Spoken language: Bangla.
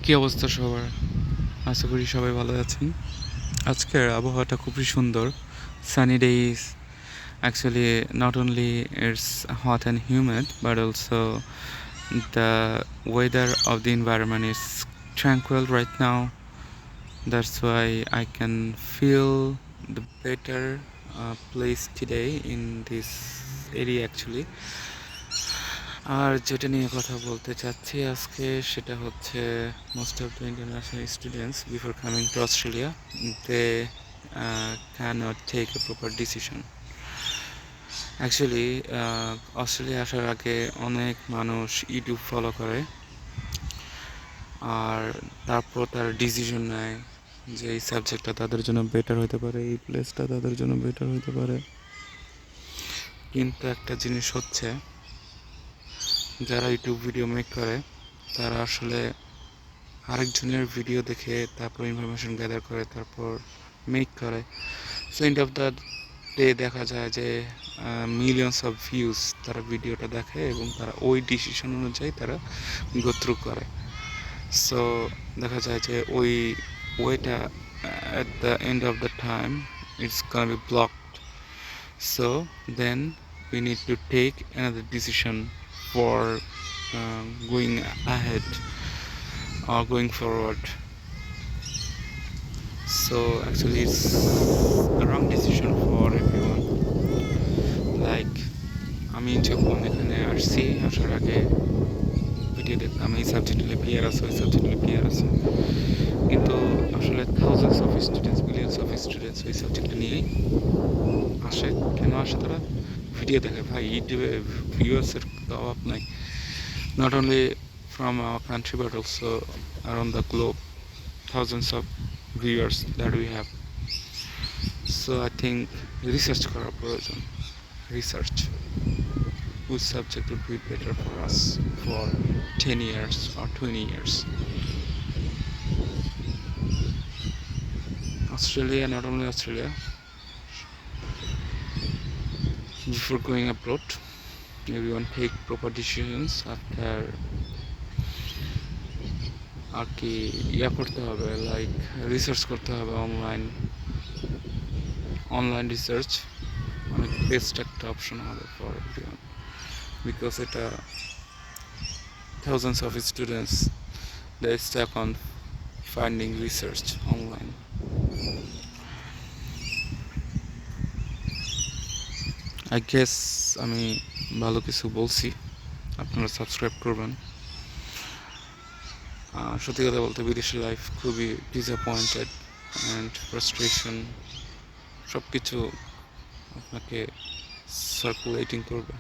কি অবস্থা সবার? আশা করি সবাই ভালো আছেন। আজকের আবহাওয়াটা খুবই সুন্দর। Sunny days, actually not only it's hot and humid but also the weather of the environment is tranquil right now. That's why I can feel the better place today in this area actually. আর যেটা নিয়ে কথা বলতে চাচ্ছি আজকে সেটা হচ্ছে most of the international students before coming to Australia they can't take a proper decision. Actually Australia আসার আগে অনেক মানুষ ইউটিউব ফলো করে আর তারপর তারা ডিসিশন নেয় যে এই সাবজেক্টটা তাদের জন্য বেটার হতে পারে, এই প্লেসটা তাদের জন্য বেটার হতে পারে। কিন্তু একটা জিনিস হচ্ছে, যারা ইউটিউব ভিডিও মেক করে তারা আসলে আরেকজনের ভিডিও দেখে তারপর ইনফরমেশন গ্যাদার করে তারপর মেক করে। So end of the day দেখা যায় যে মিলিয়নস অফ ভিউজ তারা ভিডিওটা দেখে এবং তারা ওই ডিসিশন অনুযায়ী তারা গো থ্রু করে। সো দেখা যায় যে ওই ওয়েটা at the end of the time it's gonna be blocked. So then we need to take another decision for going ahead or going forward. So actually it's a wrong decision for everyone. Like আমি যখন এখানে আসছি, আসার আগে ভিডিও দেখতাম এই সাবজেক্ট হলে পিয়ার আছে, ওই সাবজেক্ট হলে পিয়ার আছে, কিন্তু আসলে thousands of students, millions of students ওই সাবজেক্টটা নিয়েই আসে। কেন আসে তারা? ভিডিও দেখে। ভাই ইউটিউবে ভিউয়ার্সের তো অভাব নাই, not only from our country but also around the globe, thousands of viewers that we have. So I think research করা প্রয়োজন, research which subject would be better for us for 10 years or 20 years. Australia, not only Australia, before going abroad everyone take proper decisions after আর কি ইয়া করতে হবে, লাইক রিসার্চ করতে হবে, অনলাইন রিসার্চ অনেক বেস্ট একটা অপশন হবে ফর এভরিওয়ান, বিকজ এটা thousands of students they stuck on finding research online. I guess আমি ভালো কিছু বলছি, আপনারা সাবস্ক্রাইব করবেন। সত্যি কথা বলতে বিদেশি লাইফ খুবই ডিসঅ্যাপয়েন্টেড অ্যান্ড ফ্রাস্ট্রেশন, সব কিছু আপনাকে সার্কুলেটিং করবে।